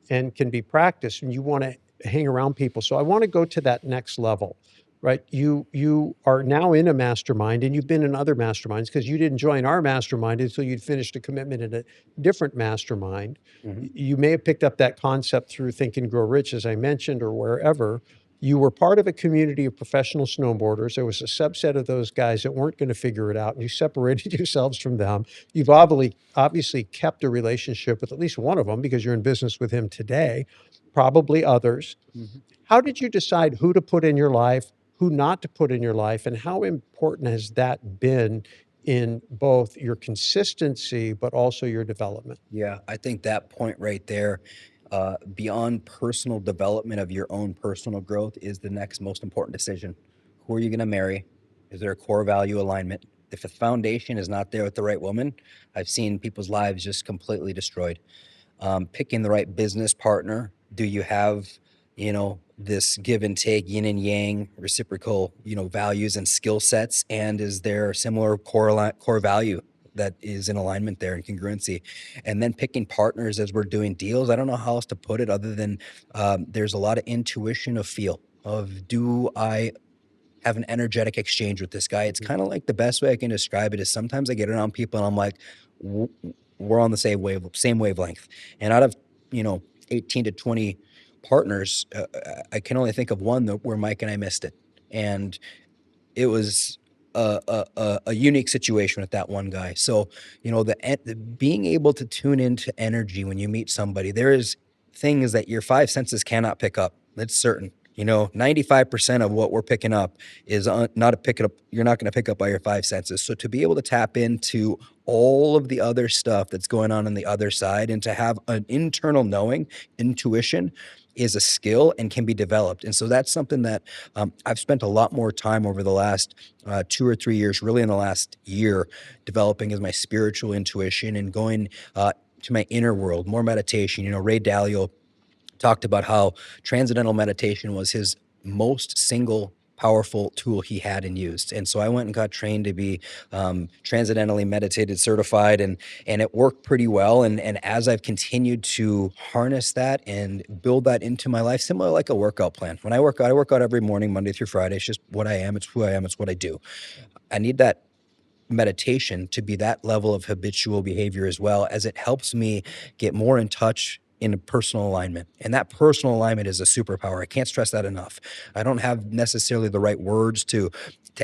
and can be practiced, and you want to hang around people. So I want to go to that next level, right? You are now in a mastermind, and you've been in other masterminds because you didn't join our mastermind until you'd finished a commitment in a different mastermind. Mhm. You may have picked up that concept through Think and Grow Rich, as I mentioned, or wherever. You were part of a community of professional snowboarders. There was a subset of those guys that weren't going to figure it out, and you separated yourselves from them. You've obviously kept a relationship with at least one of them because you're in business with him today, probably others. Mhm. How did you decide who to put in your life, who not to put in your life, and how important has that been in both your consistency but also your development? Yeah, I think that point right there, beyond personal development of your own personal growth, is the next most important decision. Who are you going to marry? Is there a core value alignment? If the foundation is not there with the right woman, I've seen people's lives just completely destroyed. Picking the right business partner. Do you have, this give and take, yin and yang, reciprocal, values and skill sets? And is there similar core value that is in alignment there and congruency? And then picking partners as we're doing deals. I don't know how else to put it other than there's a lot of intuition of feel of, do I have an energetic exchange with this guy? It's Mhm. kind of like, the best way I can describe it is, sometimes I get around people and I'm like, "W- we're on the same wavelength." And out of, 18 to 20 partners, I can only think of one where Mike and I missed it. And it was a unique situation with that one guy. So, the being able to tune into energy when you meet somebody, there is things that your five senses cannot pick up. That's certain. 95% of what we're picking up is not a pick it up. You're not going to pick up by your five senses. So to be able to tap into all of the other stuff that's going on the other side, and to have an internal knowing, intuition, is a skill and can be developed. And so that's something that I've spent a lot more time over the last 2 or 3 years, really in the last year, developing as my spiritual intuition and going to my inner world, more meditation. Ray Dalio talked about how transcendental meditation was his most single powerful tool he had and used. And so I went and got trained to be transcendentally meditated certified, and it worked pretty well. And as I've continued to harness that and build that into my life, similar like a workout plan. When I work out every morning, Monday through Friday. It's just what I am. It's who I am. It's what I do. I need that meditation to be that level of habitual behavior, as well as it helps me get more in touch in a personal alignment. And that personal alignment is a superpower. I can't stress that enough. I don't have necessarily the right words to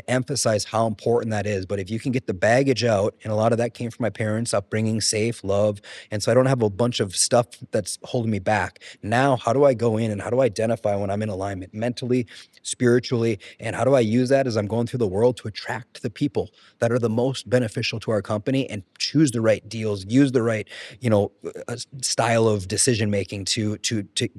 emphasize how important that is. But if you can get the baggage out, and a lot of that came from my parents' upbringing, safe, love. And so I don't have a bunch of stuff that's holding me back. Now, how do I go in and how do I identify when I'm in alignment mentally, spiritually, and how do I use that as I'm going through the world to attract the people that are the most beneficial to our company, and choose the right deals, use the right, style of decision making to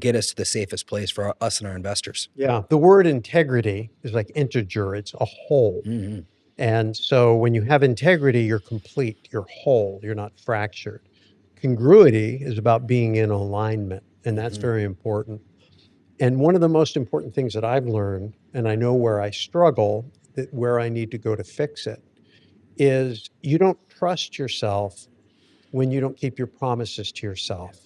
get us to the safest place for us and our investors. Yeah. The word integrity is like integer, it's a whole. Mm-hmm. And so when you have integrity, you're complete, you're whole, you're not fractured. Congruity is about being in alignment, and that's Mm-hmm. very important. And one of the most important things that I've learned, and I know where I struggle, that where I need to go to fix it, is you don't trust yourself when you don't keep your promises to yourself.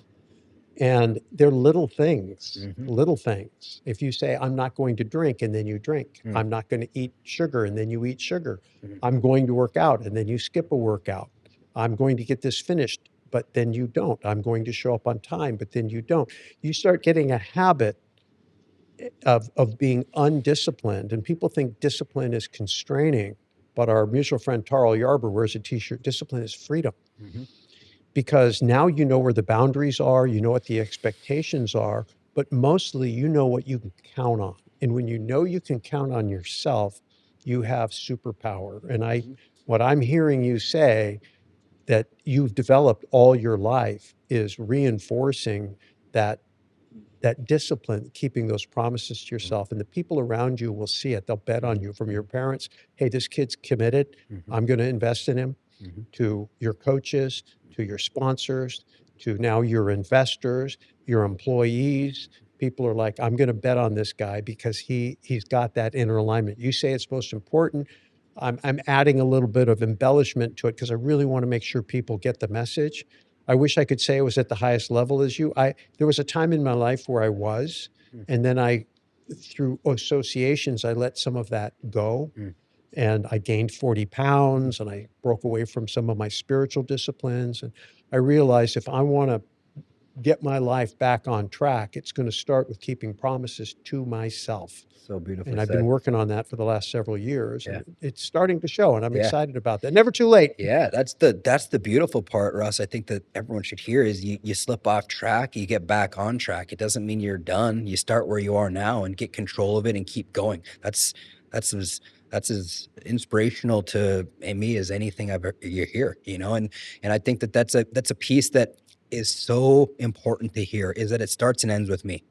And they're little things, Mm-hmm. little things. If you say, I'm not going to drink, and then you drink, Mm-hmm. I'm not going to eat sugar, and then you eat sugar, Mm-hmm. I'm going to work out, and then you skip a workout, I'm going to get this finished, but then you don't, I'm going to show up on time, but then you don't. You start getting a habit of being undisciplined, and people think discipline is constraining. But our mutual friend Tarl Yarber wears a t-shirt, discipline is freedom. Mm-hmm. Because now you know where the boundaries are, you know what the expectations are, but mostly you know what you can count on. And when you know you can count on yourself, you have superpower. And Mm-hmm. what I'm hearing you say that you've developed all your life is reinforcing that discipline, keeping those promises to yourself, and the people around you will see it. They'll bet on you. From your parents, hey, this kid's committed, Mm-hmm. I'm going to invest in him, Mm-hmm. to your coaches, to your sponsors, to now your investors, your employees. People are like, I'm going to bet on this guy because he's got that inner alignment. You say it's most important. I'm adding a little bit of embellishment to it because I really want to make sure people get the message. I wish I could say it was at the highest level as you. There was a time in my life where I was, and then through associations, I let some of that go, Mm-hmm. and I gained 40 pounds, and I broke away from some of my spiritual disciplines. And I realized if I want to get my life back on track, it's going to start with keeping promises to myself. So beautifully And I've been said. working on that for the last several years, Yeah. and it's starting to show, and I'm Yeah. excited about that. Never too late. Yeah, that's the beautiful part, Russ. I think that everyone should hear is you slip off track, you get back on track. It doesn't mean you're done. You start where you are now and get control of it and keep going. That's as that's as inspirational to me as anything I've ever you hear, and I think that that's a piece that is so important to hear, is that it starts and ends with me.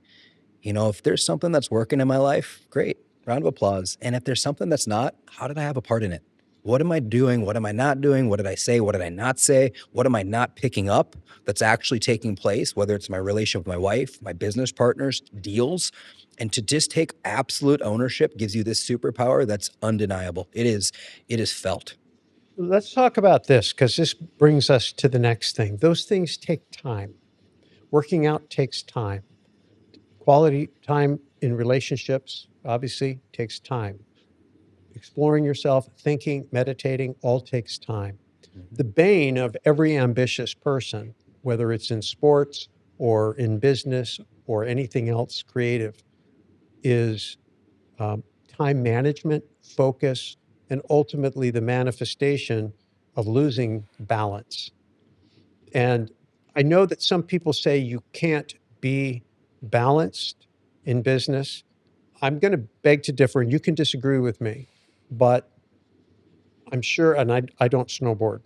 If there's something that's working in my life, great, round of applause. And if there's something that's not, how did I have a part in it? What am I doing? What am I not doing? What did I say? What did I not say? What am I not picking up that's actually taking place, whether it's my relationship with my wife, my business partners, deals? And to just take absolute ownership gives you this superpower that's undeniable. It is felt. Let's talk about this because this brings us to the next thing. Those things take time. Working out takes time. Quality time in relationships obviously takes time. Exploring yourself, thinking, meditating, all takes time. Mhm. The bane of every ambitious person, whether it's in sports or in business or anything else creative, is time management, focus, and ultimately the manifestation of losing balance. And I know that some people say you can't be balanced in business. I'm going to beg to differ, and you can disagree with me, but I'm sure, and I don't snowboard.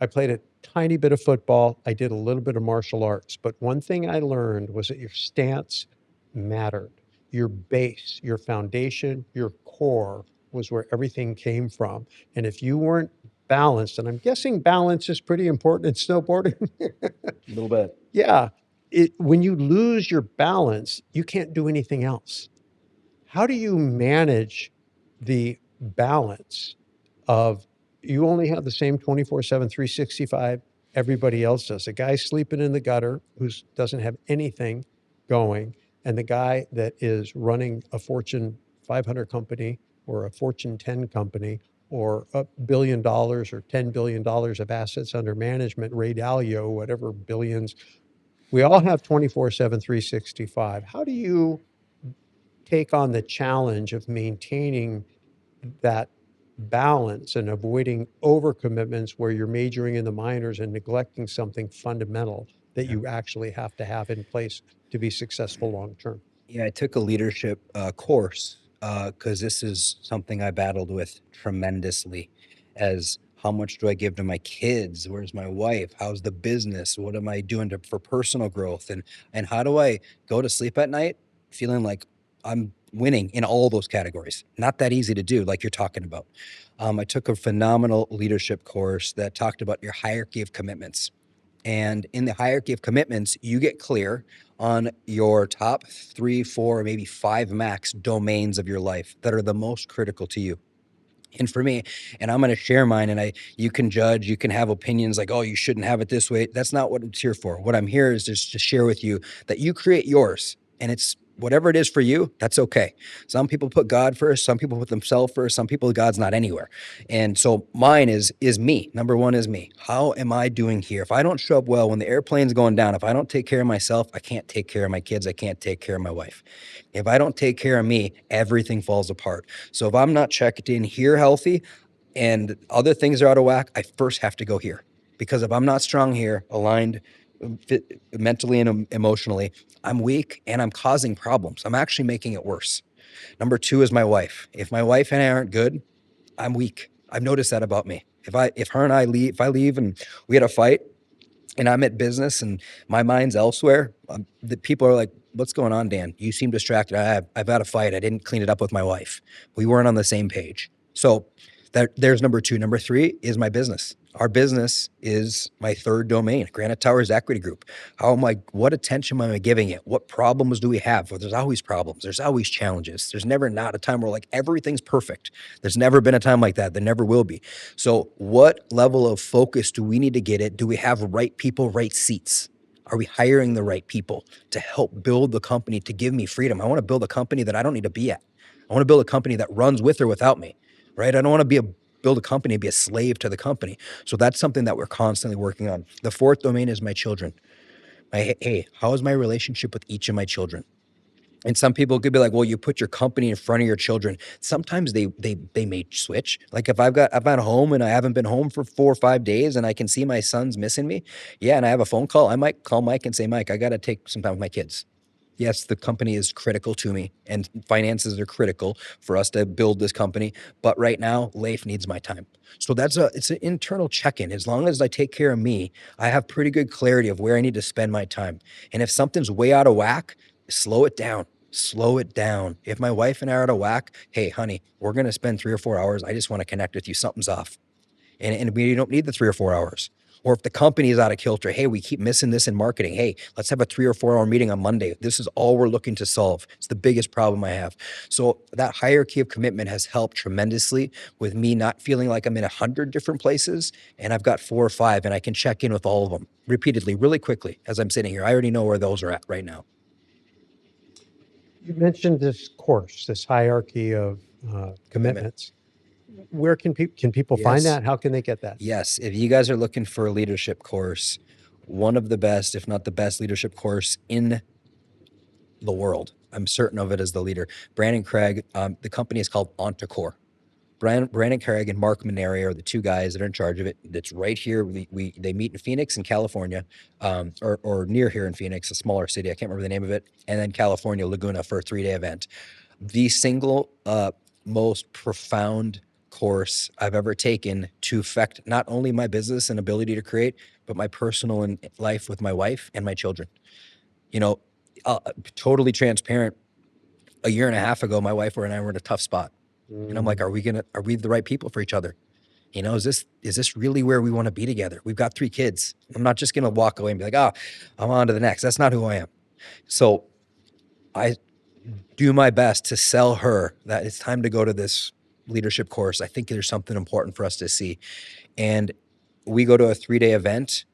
I played a tiny bit of football. I did a little bit of martial arts, but one thing I learned was that your stance mattered. Your base, your foundation, your core was where everything came from. And if you weren't balanced, and I'm guessing balance is pretty important in snowboarding. A little bit. Yeah. When you lose your balance, you can't do anything else. How do you manage the balance of you only have the same 24/7, 365 everybody else does? The guy sleeping in the gutter who doesn't have anything going, and the guy that is running a Fortune 500 company or a Fortune 10 company or $1 billion or $10 billion of assets under management, Ray Dalio, whatever billions. We all have 24/7, 365. How do you take on the challenge of maintaining that balance and avoiding overcommitments where you're majoring in the minors and neglecting something fundamental that Yeah. you actually have to have in place to be successful long term? Yeah, I took a leadership course because this is something I battled with tremendously. As how much do I give to my kids? Where's my wife? How's the business? What am I doing for personal growth? And how do I go to sleep at night feeling like I'm winning in all those categories? Not that easy to do, like you're talking about. I took a phenomenal leadership course that talked about your hierarchy of commitments. And in the hierarchy of commitments, you get clear on your top 3, 4, maybe 5 max domains of your life that are the most critical to you. And for me, and I'm going to share mine, and you can judge, you can have opinions like, oh, you shouldn't have it this way. That's not what it's here for. What I'm here is just to share with you that you create yours, and it's whatever it is for you, that's okay. Some people put God first, some people put themselves first, some people God's not anywhere. And so mine is me. Number one is me. How am I doing here? If I don't show up well when the airplane's going down, if I don't take care of myself, I can't take care of my kids, I can't take care of my wife. If I don't take care of me, everything falls apart. So if I'm not checked in here healthy and other things are out of whack, I first have to go here. Because if I'm not strong here, aligned mentally and emotionally, I'm weak and I'm causing problems. I'm actually making it worse. Number two is my wife. If my wife and I aren't good, I'm weak. I've noticed that about me. If her and I leave, if I leave and we had a fight, and I'm at business and my mind's elsewhere, the people are like, what's going on, Dan? You seem distracted. I've had a fight. I didn't clean it up with my wife. We weren't on the same page. So there's number two. Number three is my business. Our business is my third domain, Granite Towers Equity Group. What attention am I giving it? What problems do we have? Well, there's always problems. There's always challenges. There's never not a time where like everything's perfect. There's never been a time like that. There never will be. So what level of focus do we need to get it? Do we have right people, right seats? Are we hiring the right people to help build the company to give me freedom? I want to build a company that I don't need to be at. I want to build a company that runs with or without me, right? I don't want to build a company and be a slave to the company. So that's something that we're constantly working on. The fourth domain is my children. Hey, how is my relationship with each of my children? And some people could be like, well, you put your company in front of your children. Sometimes they may switch. Like if I've been home and I haven't been home for 4 or 5 days and I can see my son's missing me. Yeah. And I have a phone call. I might call Mike and say, Mike, I got to take some time with my kids. Yes, the company is critical to me and finances are critical for us to build this company. But right now, Leif needs my time. So it's an internal check-in. As long as I take care of me, I have pretty good clarity of where I need to spend my time. And if something's way out of whack, slow it down. Slow it down. If my wife and I are out of whack, hey, honey, we're going to spend 3 or 4 hours. I just want to connect with you. Something's off. And we don't need the 3 or 4 hours. Or if the company is out of kilter, hey, we keep missing this in marketing. Hey, let's have a 3 or 4 hour meeting on Monday. This is all we're looking to solve. It's the biggest problem I have. So that hierarchy of commitment has helped tremendously with me not feeling like I'm in 100 different places and I've got 4 or 5 and I can check in with all of them repeatedly, really quickly as I'm sitting here. I already know where those are at right now. You mentioned this course, this hierarchy of Commitment. commitments. Where can people find Yes. that? How can they get that? Yes. If you guys are looking for a leadership course, one of the best, if not the best leadership course in the world, I'm certain of it as the leader. Brandon Craig, the company is called Entrecore. Brandon Craig and Mark Maneri are the two guys that are in charge of it. That's right here. They meet in Phoenix in California, or near here in Phoenix, a smaller city. I can't remember the name of it. And then California, Laguna for a 3-day event. The single most profound course I've ever taken to affect not only my business and ability to create, but my personal and life with my wife and my children. You know, totally transparent. A year and a half ago, my wife and I were in a tough spot, and I'm like, are we the right people for each other? You know, is this really where we want to be together? We've got 3 kids. I'm not just gonna walk away and be like, oh, I'm on to the next. That's not who I am. So I do my best to sell her that it's time to go to this leadership course. I think there's something important for us to see. And we go to a 3-day event,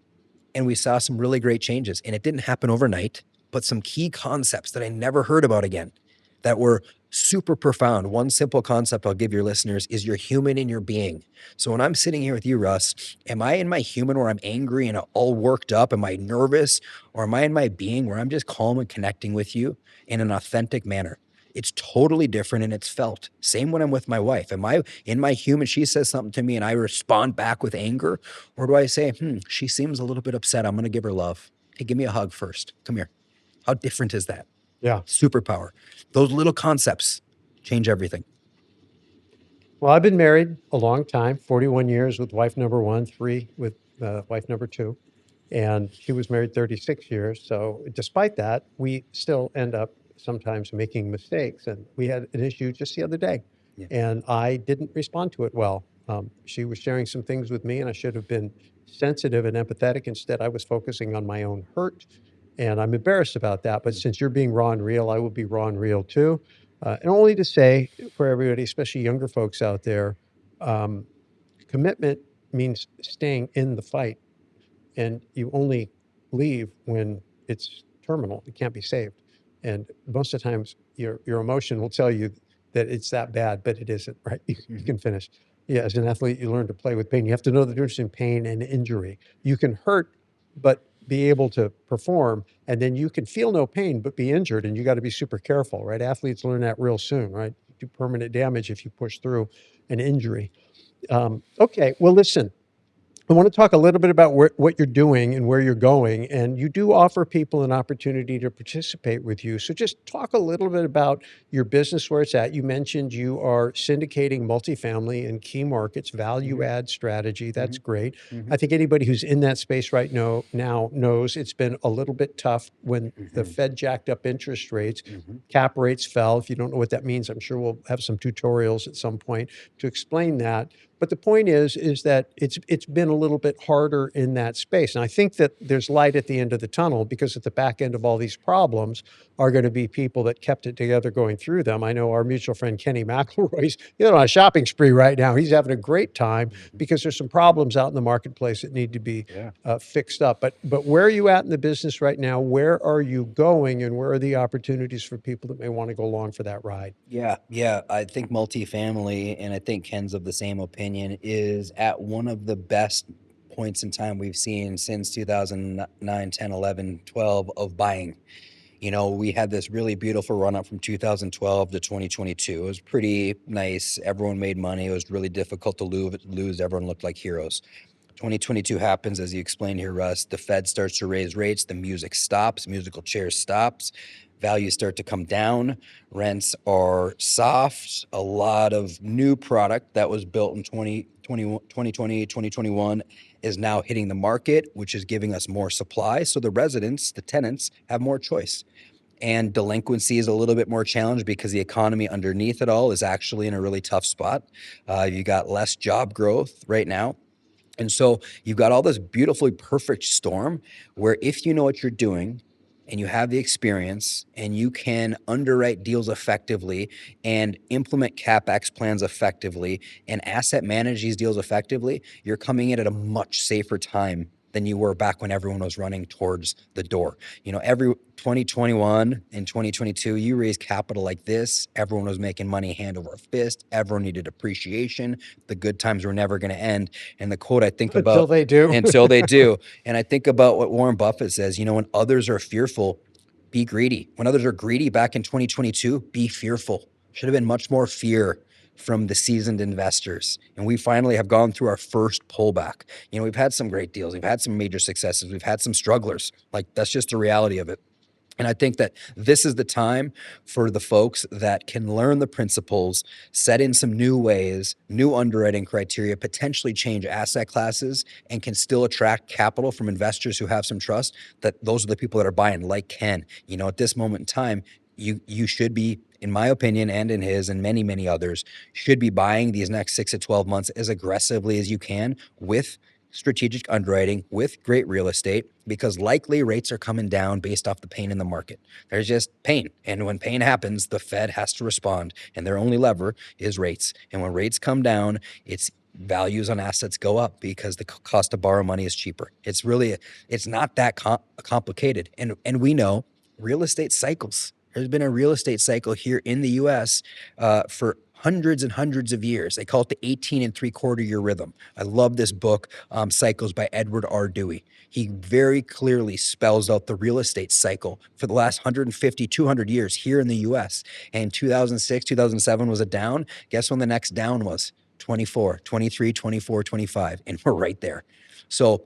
and we saw some really great changes. And it didn't happen overnight, but some key concepts that I never heard about again that were super profound. One simple concept I'll give your listeners is you're human in your being. So when I'm sitting here with you, Russ, am I in my human where I'm angry and all worked up? Am I nervous? Or am I in my being where I'm just calm and connecting with you in an authentic manner? It's totally different and it's felt. Same when I'm with my wife. Am I in my human? She says something to me and I respond back with anger? Or do I say, she seems a little bit upset. I'm going to give her love. Hey, give me a hug first. Come here. How different is that? Yeah. Superpower. Those little concepts change everything. Well, I've been married a long time, 41 years with wife number 1, 3 with wife number 2. And she was married 36 years. So despite that, we still end up sometimes making mistakes. And we had an issue just the other day, Yeah. and I didn't respond to it well. She was sharing some things with me, and I should have been sensitive and empathetic. Instead, I was focusing on my own hurt. And I'm embarrassed about that. But since you're being raw and real, I will be raw and real too. And only to say for everybody, especially younger folks out there, um, commitment means staying in the fight, and you only leave when it's terminal. It can't be saved. And most of the times, your emotion will tell you that it's that bad, but it isn't. Right? You can finish. Yeah, as an athlete, you learn to play with pain. You have to know the difference in pain and injury. You can hurt, but be able to perform, and then you can feel no pain but be injured, and you got to be super careful. Right? Athletes learn that real soon. Right? You do permanent damage if you push through an injury. Okay, well, listen, I want to talk a little bit about what you're doing and where you're going. And you do offer people an opportunity to participate with you. So just talk a little bit about your business, where it's at. You mentioned you are syndicating multifamily in key markets, value add strategy. That's great. I think anybody who's in that space right now knows it's been a little bit tough when the Fed jacked up interest rates. Cap rates fell. If you don't know what that means, I'm sure we'll have some tutorials at some point to explain that. But the point is that it's been a little bit harder in that space. And I think that there's light at the end of the tunnel, because at the back end of all these problems are going to be people that kept it together going through them. I know our mutual friend Kenny McElroy's on a shopping spree right now. He's having a great time because there's some problems out in the marketplace that need to be fixed up. But where are you at in the business right now? Where are you going, and where are the opportunities for people that may want to go along for that ride? Yeah. I think multifamily, and I think Ken's of the same opinion, is at one of the best points in time we've seen since 2009, 10, 11, 12 of buying. You know, we had this really beautiful run up from 2012 to 2022. It was pretty nice. Everyone made money. It was really difficult to lose. Everyone looked like heroes. 2022 happens, as you explained here, Russ. The Fed starts to raise rates. The music stops. Musical chairs stops. Values start to come down. Rents are soft. A lot of new product that was built in 2020, 2021 is now hitting the market, which is giving us more supply. So the residents, the tenants, have more choice. And delinquency is a little bit more challenged because the economy underneath it all is actually in a really tough spot. You got less job growth right now. And so you've got all this beautifully perfect storm where, if you know what you're doing and you have the experience and you can underwrite deals effectively and implement CapEx plans effectively and asset manage these deals effectively, you're coming in at a much safer time than you were back when everyone was running towards the door. You know, every 2021 and 2022, you raised capital like this. Everyone was making money hand over fist. Everyone needed appreciation. The good times were never going to end. And the quote I think about— Until they do. Until they do. And I think about what Warren Buffett says, you know, when others are fearful, be greedy. When others are greedy back in 2022, be fearful. Should have been much more fear from the seasoned investors. And we finally have gone through our first pullback. You know, we've had some great deals. We've had some major successes. We've had some strugglers. Like, that's just the reality of it. And I think that this is the time for the folks that can learn the principles, set in some new ways, new underwriting criteria, potentially change asset classes, and can still attract capital from investors who have some trust. That those are the people that are buying, like Ken. At this moment in time, you should be, in my opinion, and in his, and many others, should be buying these next 6 to 12 months as aggressively as you can with strategic underwriting, with great real estate, because likely rates are coming down based off the pain in the market. There's just pain. And when pain happens, the Fed has to respond. And their only lever is rates. And when rates come down, it's values on assets go up because the cost to borrow money is cheaper. It's not that complicated. And we know real estate cycles. There's been a real estate cycle here in the US for hundreds and hundreds of years. They call it the 18 3/4 year rhythm. I love this book, Cycles by Edward R. Dewey. He very clearly spells out the real estate cycle for the last 150, 200 years here in the US. And 2006, 2007 was a down. Guess when the next down was? 24, 23, 24, 25. And we're right there. So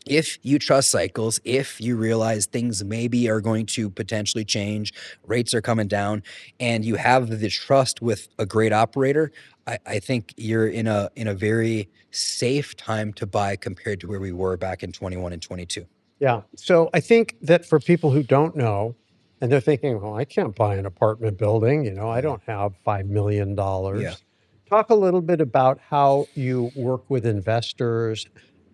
if you trust cycles, if you realize things maybe are going to potentially change, rates are coming down, and you have the trust with a great operator, I think you're in a very safe time to buy compared to where we were back in 21 and 22. Yeah. So I think that for people who don't know, and they're thinking, well, I can't buy an apartment building, I don't have $5 million. Yeah. Talk a little bit about how you work with investors,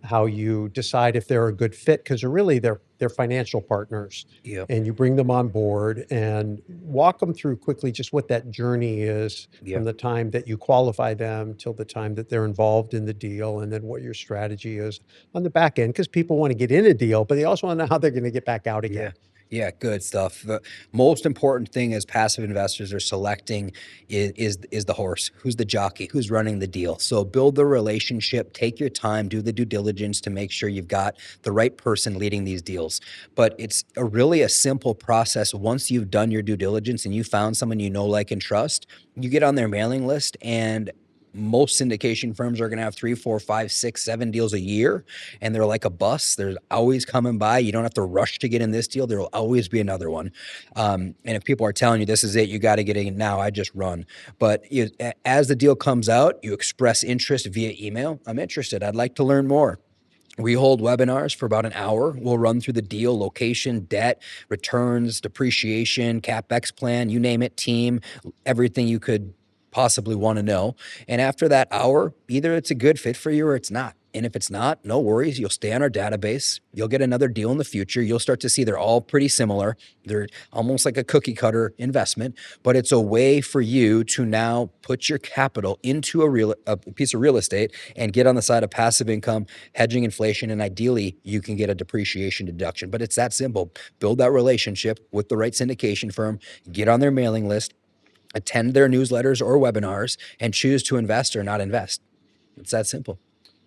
how you decide if they're a good fit, because they're financial partners, Yep. and you bring them on board and walk them through quickly just what that journey is from Yep. the time that you qualify them till the time that they're involved in the deal, and then what your strategy is on the back end, because people want to get in a deal, but they also want to know how they're going to get back out Yeah. again. Yeah, good stuff. The most important thing as passive investors are selecting is the horse. Who's the jockey? Who's running the deal? So build the relationship, take your time, do the due diligence to make sure you've got the right person leading these deals. But it's really a simple process. Once you've done your due diligence and you found someone you know, like, and trust, you get on their mailing list, and most syndication firms are going to have 3, 4, 5, 6, 7 deals a year, and they're like a bus. They're always coming by. You don't have to rush to get in this deal. There will always be another one. And if people are telling you this is it, you got to get in now, I just run. But as the deal comes out, you express interest via email. I'm interested. I'd like to learn more. We hold webinars for about an hour. We'll run through the deal, location, debt, returns, depreciation, CapEx plan, you name it, team, everything you could possibly want to know. And after that hour, either it's a good fit for you or it's not. And if it's not, no worries. You'll stay on our database. You'll get another deal in the future. You'll start to see they're all pretty similar. They're almost like a cookie cutter investment, but it's a way for you to now put your capital into a piece of real estate and get on the side of passive income, hedging inflation, and ideally you can get a depreciation deduction. But it's that simple. Build that relationship with the right syndication firm, get on their mailing list, attend their newsletters or webinars, and choose to invest or not invest. It's that simple.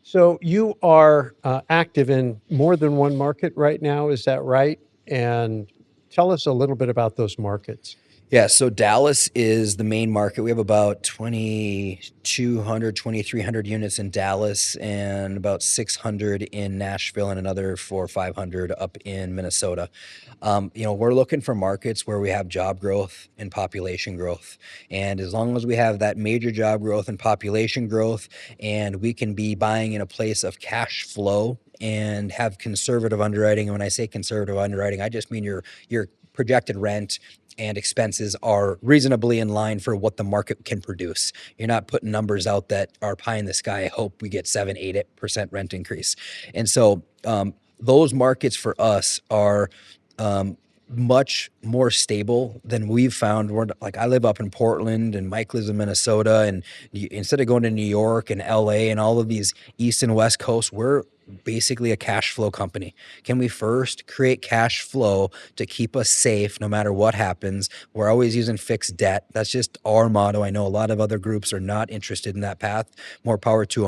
So you are active in more than one market right now, is that right? And tell us a little bit about those markets. Yeah, so Dallas is the main market. We have about 2,200, 2,300 units in Dallas and about 600 in Nashville and another 400 or 500 up in Minnesota. We're looking for markets where we have job growth and population growth. And as long as we have that major job growth and population growth, and we can be buying in a place of cash flow and have conservative underwriting. And when I say conservative underwriting, I just mean your projected rent and expenses are reasonably in line for what the market can produce. You're not putting numbers out that are pie in the sky. I hope we get 7, 8% rent increase. And so those markets for us are much more stable than we've found. Like, I live up in Portland and Mike lives in Minnesota, and instead of going to New York and LA and all of these East and West Coast, we're basically a cash flow company. Can we first create cash flow to keep us safe no matter what happens? We're always using fixed debt. That's just our motto. I know a lot of other groups are not interested in that path. More power to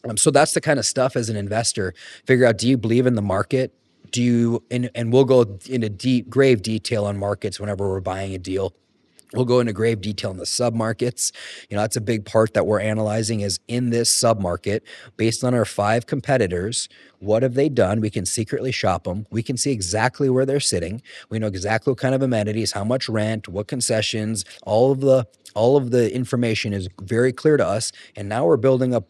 them. So that's the kind of stuff as an investor, figure out, do you believe in the market? And we'll go into grave detail on markets whenever we're buying a deal. We'll go into grave detail in the submarkets. That's a big part that we're analyzing is in this submarket, based on our 5 competitors, what have they done? We can secretly shop them. We can see exactly where they're sitting. We know exactly what kind of amenities, how much rent, what concessions, all of the information is very clear to us. And now we're building a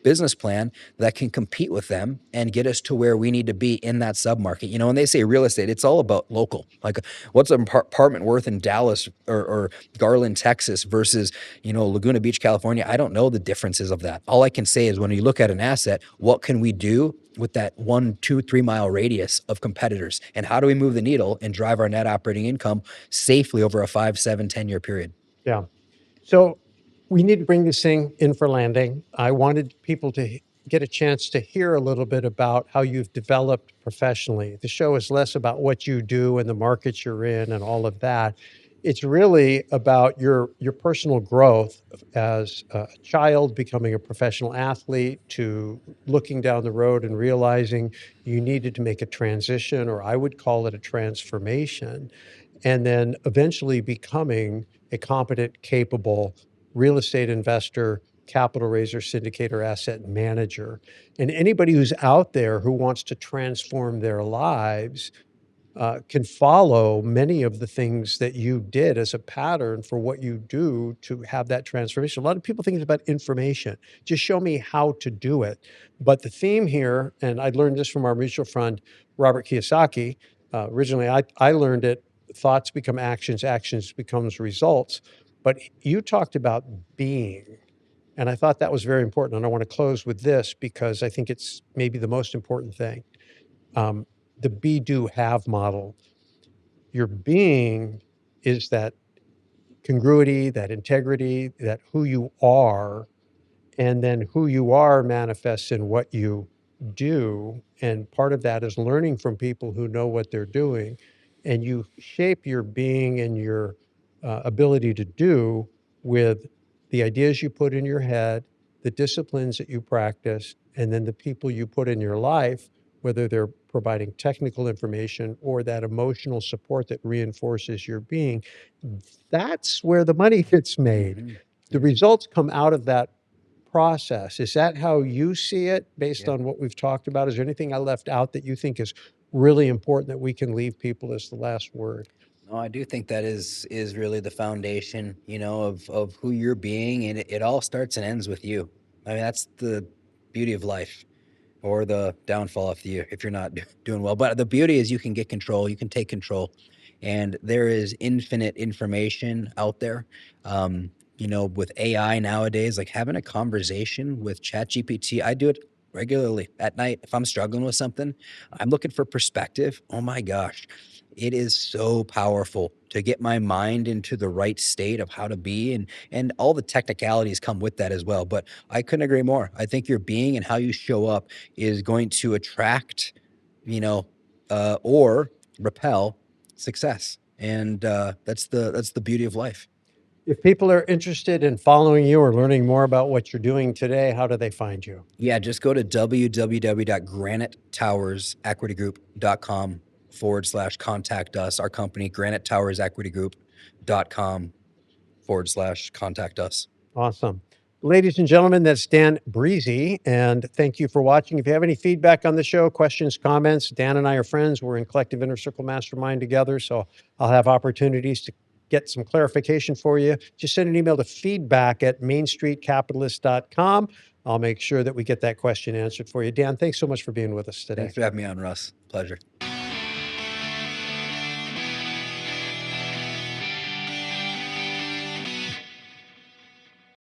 business plan that can compete with them and get us to where we need to be in that submarket. When they say real estate, it's all about local. Like, what's an apartment worth in Dallas or Garland, Texas versus, Laguna Beach, California? I don't know the differences of that. All I can say is when you look at an asset, what can we do with that 1, 2, 3 mile radius of competitors? And how do we move the needle and drive our net operating income safely over a 5, 7, 10-year period? Yeah. So we need to bring this thing in for landing. I wanted people to get a chance to hear a little bit about how you've developed professionally. The show is less about what you do and the markets you're in and all of that. It's really about your personal growth as a child, becoming a professional athlete, to looking down the road and realizing you needed to make a transition, or I would call it a transformation, and then eventually becoming a competent, capable real estate investor, capital raiser, syndicator, asset manager. And anybody who's out there who wants to transform their lives can follow many of the things that you did as a pattern for what you do to have that transformation. A lot of people think it's about information. Just show me how to do it. But the theme here, and I learned this from our mutual friend, Robert Kiyosaki. Originally, I learned it, thoughts become actions, actions becomes results. But you talked about being. And I thought that was very important. And I want to close with this because I think it's maybe the most important thing. Um, the be, do, have model. Your being is that congruity, that integrity, that who you are, and then who you are manifests in what you do. And part of that is learning from people who know what they're doing. And you shape your being and your ability to do with the ideas you put in your head, the disciplines that you practice, and then the people you put in your life, whether they're providing technical information or that emotional support that reinforces your being. That's where the money gets made. Mm-hmm. The Yeah. results come out of that process. Is that how you see it based Yeah. on what we've talked about? Is there anything I left out that you think is really important that we can leave people as the last word? No, I do think that is really the foundation, of who you're being, and it all starts and ends with you. I mean, that's the beauty of life, or the downfall if you're not doing well. But the beauty is you can get control, you can take control, and there is infinite information out there. With AI nowadays, like having a conversation with ChatGPT, I do it regularly at night. If I'm struggling with something, I'm looking for perspective. Oh my gosh, it is so powerful to get my mind into the right state of how to be, and all the technicalities come with that as well. But I couldn't agree more. I think your being and how you show up is going to attract, or repel success, and that's the beauty of life. If people are interested in following you or learning more about what you're doing today, how do they find you? Yeah, just go to www.granitetowersequitygroup.com/contact us. Our company, granitetowersequitygroup.com/contact us. Awesome. Ladies and gentlemen, that's Dan Brisse, and thank you for watching. If you have any feedback on the show, questions, comments, Dan and I are friends. We're in Collective Inner Circle Mastermind together, so I'll have opportunities to get some clarification for you. Just send an email to feedback@mainstreetcapitalist.com. I'll make sure that we get that question answered for you. Dan, thanks so much for being with us today. Thanks for having me on, Russ. Pleasure.